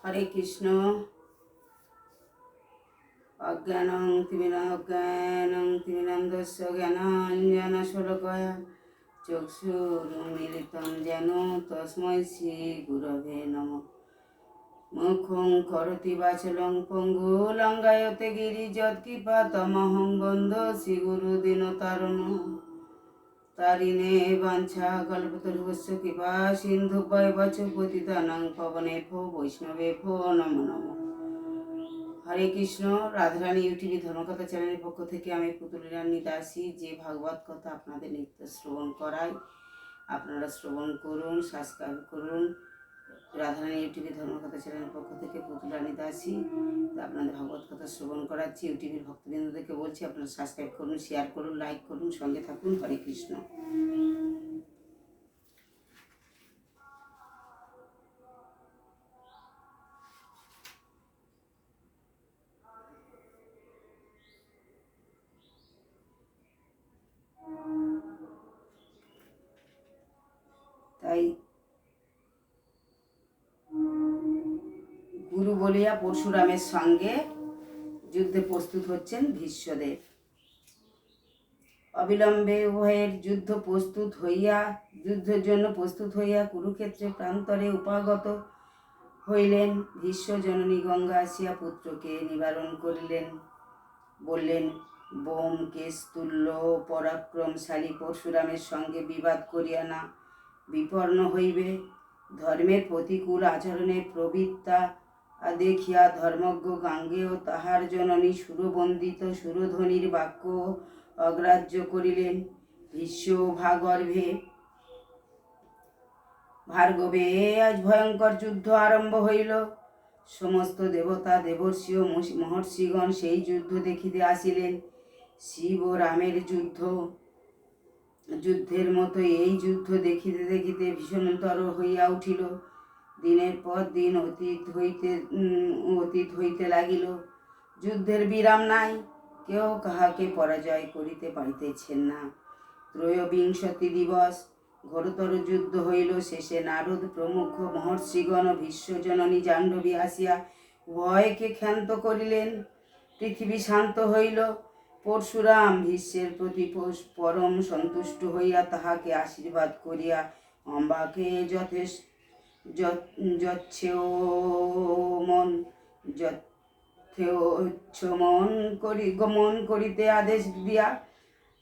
হরে কৃষ্ণ। অজ্ঞানং তিমিরান্ধস্য জ্ঞানাঞ্জনশলাকয়া চক্ষুरुन्मीलितं येन তস্मै শ্রী গুরবে নমঃ। মুখং করোতি বাচালং পঙ্গুঃ লঙ্ঘয়তে গিরিযৎকৃপাতমহং বন্দে শ্রীগুরুদীনতারিণে তারিণে বাঞ্ছা কল্পতরুশ্চ কৃপা সিন্ধুভ্যেব চ পতিতানাং পাবনেভ্যো বৈষ্ণবেভ্যো নমো নমঃ। হরে কৃষ্ণ। রাধারানী ইউটিউব ধর্মকথা চ্যানেলের পক্ষ থেকে আমি পুতুলি রানী দাসী যে ভাগবত কথা আপনাদের নিত্য শ্রবণ করাই, আপনারা শ্রবণ করুন, সাবস্ক্রাইব করুন। রাধারানী ইউটিউব ধর্মকথা চ্যানেলের পক্ষ থেকে পুতুলি রানী দাসী আপনাদের ভাগবত কথা শ্রবণ করাচ্ছি। ইউটিউবের ভক্তবৃন্দদেরকে বলছি আপনারা সাবস্ক্রাইব করুন, শেয়ার করুন, লাইক করুন, সঙ্গে থাকুন। হরে কৃষ্ণ। তাই গুরু বলিয়া পরশুরামের সঙ্গে যুদ্ধে প্রস্তুত হচ্ছেন ভীষ্মদেব। অবিলম্বে উভয়ের যুদ্ধের জন্য প্রস্তুত হইয়া কুরুক্ষেত্রের প্রান্তরে উপাগত হইলেন। ভীষ্ম জননী গঙ্গা আসিয়া পুত্রকে নিবারণ করিলেন। বললেন, বোমকেশ তুল্য পরাক্রমশালী পরশুরামের সঙ্গে বিবাদ করিয়া না বিপন্ন হইবে। ধর্মের প্রতিকূল আচরণে প্রবৃত্তা দেখিয়া ধর্মজ্ঞ গাঙ্গেয় তাহার জননী সুরবন্দিত সুরধ্বনির বাক্য অগ্রাহ্য করিলেন। ভীষ্ম ভার্গবে আজ ভয়ঙ্কর যুদ্ধ আরম্ভ হইল। সমস্ত দেবতা দেবর্ষি ও মহর্ষিগণ সেই যুদ্ধ দেখিতে আসিলেন। শিব ও রামের যুদ্ধের মতো এই যুদ্ধ দেখিতে দেখিতে ভীষণতর হইয়া উঠিল। দিনের পর দিন অতীত হইতে লাগিল। যুদ্ধের বিরাম নাই, কেউ কাহাকে পরাজয় করিতে পারিতেছেন না। ত্রয়োবিংশতি দিবস ঘোরতর যুদ্ধ হইল। শেষে নারদ প্রমুখ মহর্ষিগণ ভীষ্মজননী জাহ্নবী আসিয়া উভয়কে ক্ষান্ত করিলেন। পৃথিবী শান্ত হইল। পরশুরাম ভীষ্মের প্রতি পরম সন্তুষ্ট হইয়া তাহাকে আশীর্বাদ করিয়া অম্বাকে গমন করিতে আদেশ দিয়া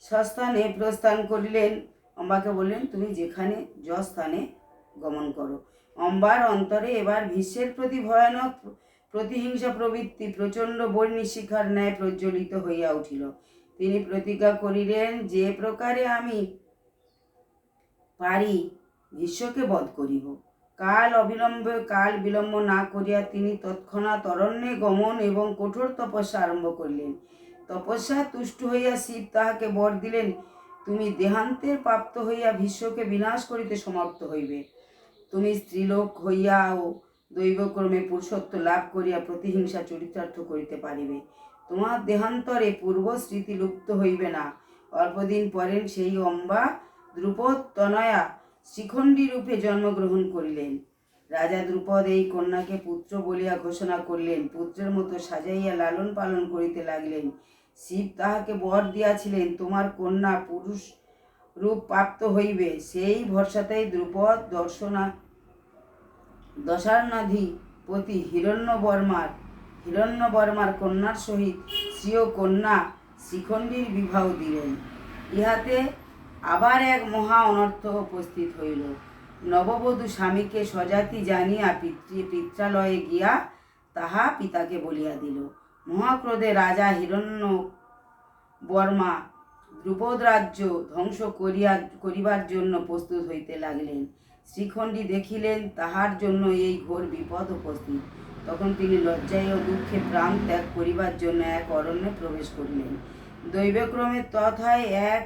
স্বস্থানে প্রস্থান করিলেন। অম্বাকে বললেন, তুমি যেখানে যস্থানে গমন করো। অম্বার অন্তরে এবার ভীষ্মের প্রতি ভয়ানক প্রতিহিংসা প্রবৃত্তি প্রচণ্ড বহ্নিশিখার ন্যায় প্রজ্বলিত হইয়া উঠিল। তিনি প্রতিজ্ঞা করিলেন, যে প্রকারে আমি পারি ভীষ্মকে বধ করিব। কাল বিলম্ব না করিয়া তিনি তৎক্ষণাৎ অরণ্যে গমন এবং কঠোর তপস্যা আরম্ভ করিলেন। তপস্যা তুষ্ট হইয়া শিব তাহাকে বর দিলেন, তুমি দেহান্তের প্রাপ্ত হইয়া ভীষ্মকে বিনাশ করিতে সমর্থ হইবে। তুমি স্ত্রীলোক হইয়াও দৈবক্রমে পুরুষত্ব লাভ করিয়া প্রতিহিংসা চরিতার্থ করিতে পারিবে। তোমার দেহান্তরে পূর্ব স্মৃতি লুপ্ত হইবে না। অল্পদিন পরে সেই অম্বা দ্রুপদ তনয়া শিখণ্ডী রূপে জন্মগ্রহণ করিলেন। রাজা দ্রুপদ এই কন্যাকে পুত্র বলিয়া ঘোষণা করিলেন। পুত্রের মতো সাজাইয়া লালন পালন করিতে লাগিলেন। শিব তাহাকে বর দিয়াছিলেন, তোমার কন্যা পুরুষ রূপ প্রাপ্ত হইবে। সেই ভরসাতেই দ্রুপদ দশার্ণাধিপতি হিরণ্যবর্মার কন্যার সহিত স্বীয় কন্যা শিখণ্ডীর বিবাহ দিলেন। ইহাতে আবার এক মহা অনর্থ উপস্থিত হইল। নববধূ স্বামীকে স্বজাতি জানিয়া পিত্রালয়ে গিয়া তাহা পিতাকে বলিয়া দিল। মহাক্রোধে রাজা হিরণ্যবর্মা দ্রুপদ রাজ্য ধ্বংস করিবার জন্য প্রস্তুত হইতে লাগিলেন। শিখণ্ডী দেখিলেন তাহার জন্য এই ঘোর বিপদ উপস্থিত। তখন তিনি লজ্জায় ও দুঃখে প্রাণ ত্যাগ করিবার জন্য এক অরণ্যে প্রবেশ করিলেন। দৈবক্রমে তথায় এক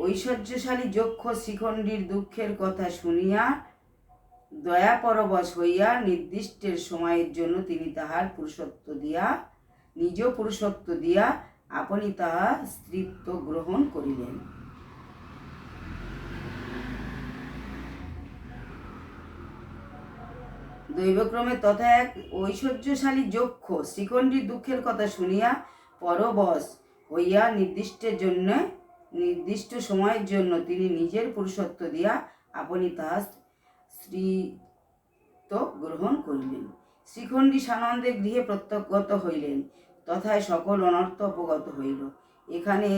ঐশ্বর্যশালী যক্ষ শিখণ্ডীর দুঃখের কথা শুনিয়া দয়াপরবশ হইয়া নির্দিষ্টের সময়ের জন্য তিনি তাহার নিজ পুরুষত্ব দিয়া আপনি তাহার স্ত্রীত্ব গ্রহণ করিলেন। দৈবক্রমে তথা এক ঐশ্বর্যশালী যক্ষ শ্রীখণ্ডীর দুঃখের কথা শুনিয়া পরবশ হইয়া নির্দিষ্ট সময়ের জন্য তিনি নিজের পুরুষত্ব দিয়া আপনি তাহার স্ত্রীত্ব গ্রহণ করিলেন। শ্রীখণ্ডী সানন্দে গৃহে প্রত্যাগত হইলেন, তথায় সকল অনর্থ অপগত হইল। এখানে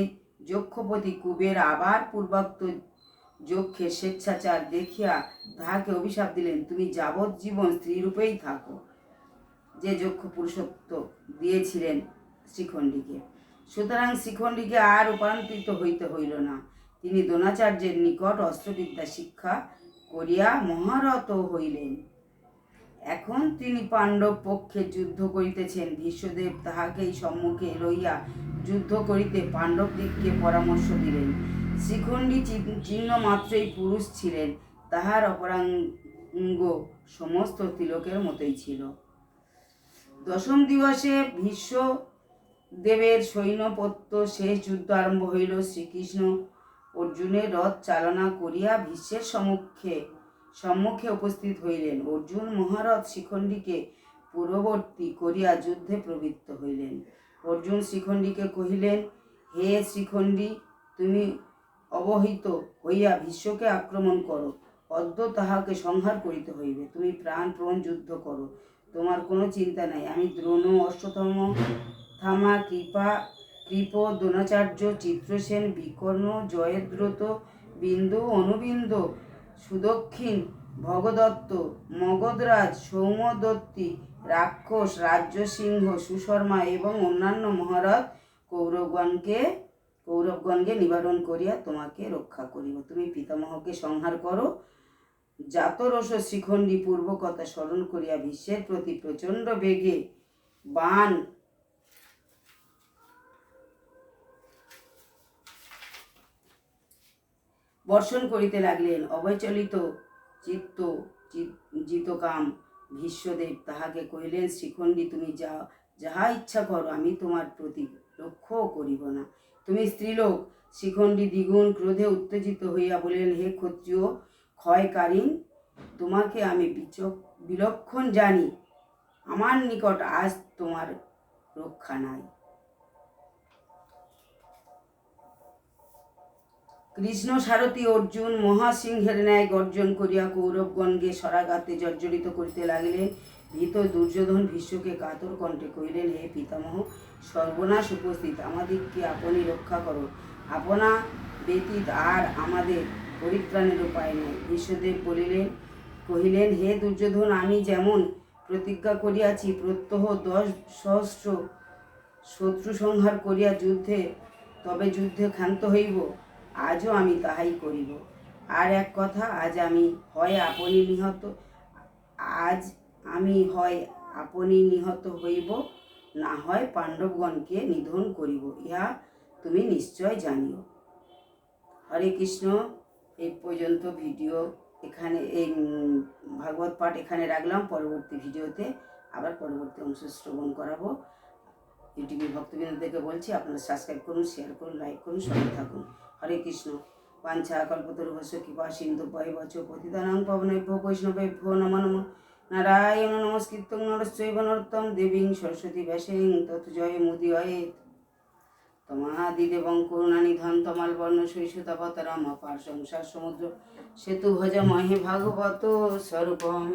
যক্ষপতি কুবের আবার পূর্বোক্ত যক্ষের স্বেচ্ছাচার দেখিয়া তাহাকে অভিশাপ দিলেন, তুমি যাবজ্জীবন স্ত্রীরূপেই থাকো। যে যক্ষ পুরুষত্ব দিয়েছিলেন শ্রীখণ্ডীকে। সুতরাং শ্রীখণ্ডীকে আর রূপান্তরিত হইতে হইল না। তিনি দ্রোণাচার্যের নিকট অস্ত্রবিদ্যা শিক্ষা করিয়া মহারথ হইলেন। এখন তিনি পাণ্ডব পক্ষে যুদ্ধ করিতেছেন। ভীষ্মদেব তাহাকেই সম্মুখে লইয়া যুদ্ধ করিতে পাণ্ডবদিগকে পরামর্শ দিলেন। শ্রীখণ্ডী চিহ্ন মাত্রই পুরুষ ছিলেন, তাহার অপরাঙ্গ সমস্ত তিলকের মতোই ছিল। দশম দিবসে ভীষ্মদেবের সৈন্যপত্য শেষ যুদ্ধ আরম্ভ হইল। শ্রীকৃষ্ণ অর্জুনের রথ চালনা করিয়া ভীষ্মের সম্মুখে উপস্থিত হইলেন। অর্জুন মহারথ শ্রীখণ্ডীকে পূর্ববর্তী করিয়া যুদ্ধে প্রবৃত্ত হইলেন। অর্জুন শ্রীখণ্ডীকে কহিলেন, হে শ্রীখণ্ডী, তুমি অবহিত হইয়া ভীষ্মকে আক্রমণ করো। অদ্য তাহাকে সংহার করিতে হইবে। তুমি প্রাণপণ যুদ্ধ করো, তোমার কোনো চিন্তা নাই। আমি দ্রোণ, অশ্বত্থামা, কৃপ, দ্রোণাচার্য, চিত্রসেন, বিকর্ণ, জয়দ্রথ, বিন্দু, অনুবিন্দ, সুদক্ষিণ, ভগদত্ত, মগধরাজ, সৌম্যদত্তি, রাক্ষস, রাজ্যসিংহ, সুশর্মা এবং অন্যান্য মহারথ কৌরবগণকে নিবারণ করিয়া তোমাকে রক্ষা করিব। তুমি পিতামহকে সংহার করো। জাতরোষ শ্রীখণ্ডী পূর্ব কথা স্মরণ করিয়া ভীষ্মের প্রতি প্রচণ্ড বেগে বাণ বর্ষণ করিতে লাগলেন। অবচলিত চিত্ত জিতকাম ভীষ্মদেব তাহাকে কহিলেন, শ্রীখণ্ডী, তুমি যাহা ইচ্ছা করো, আমি তোমার প্রতি লক্ষ্যও করিব না। তুমি স্ত্রীলোক। শ্রীখণ্ডী দ্বিগুণ ক্রোধে উত্তেজিত হইয়া বলিলেন, হে ক্ষত্রিয় ক্ষয়কারিণ, তোমাকে আমি বিলক্ষণ জানি। আমার নিকট আজ তোমার রক্ষা নাই। কৃষ্ণ সারথী অর্জুন মহাসিংহের ন্যায় গর্জন করিয়া কৌরবগণকে শরাঘাতে জর্জরিত করিতে লাগিলেন। ভীত দুর্যোধন ভীষ্মকে কাতর কণ্ঠে কহিলেন, হে পিতামহ, সর্বনাশ উপস্থিত, আমাদিগকে আপনি রক্ষা করো। আপনা ব্যতীত আর আমাদের পরিত্রাণের উপায় নাই। ভীষ্মদেব কহিলেন, হে দুর্যোধন, আমি যেমন প্রতিজ্ঞা করিয়াছি প্রত্যহ 10 সহস্র শত্রু সংহার করিয়া যুদ্ধে ক্ষান্ত হইব, আজও আমি তাহাই করিব। আর এক কথা, আজ আমি হয় আপনি নিহত হইব, না হয় পাণ্ডবগণকে নিধন করিব, ইহা তুমি নিশ্চয় জানিও। হরে কৃষ্ণ। এই পর্যন্ত ভিডিও এখানে, এই ভাগবত পাঠ এখানে রাখলাম। পরবর্তী ভিডিওতে আবার পরবর্তী অংশ শ্রবণ করাবো। ইউটিউবের ভক্তবৃন্দদেরকে বলছি, আপনারা সাবস্ক্রাইব করুন, শেয়ার করুন, লাইক করুন, সঙ্গে থাকুন। হরে কৃষ্ণ। বাঞ্ছা কল্পতরুভ্যশ্চ কৃপা সিন্ধুভ্যেব চ পতিতানাং পাবনেভ্যো বৈষ্ণবেভ্যো নমো নমঃ। নারায়ণ নমস্কৃত্যং নরশ্চৈব নরোত্তমং দেবীং সরস্বতী ব্যাসেন তৎ জয় মুদীরয়েৎ। তমাদিদেবং করুণানিধান তমালবর্ণ শৈশতাবতারাম অপার সংসার সমুদ্র সেতু ভজ মহে ভাগবত স্বরূপম।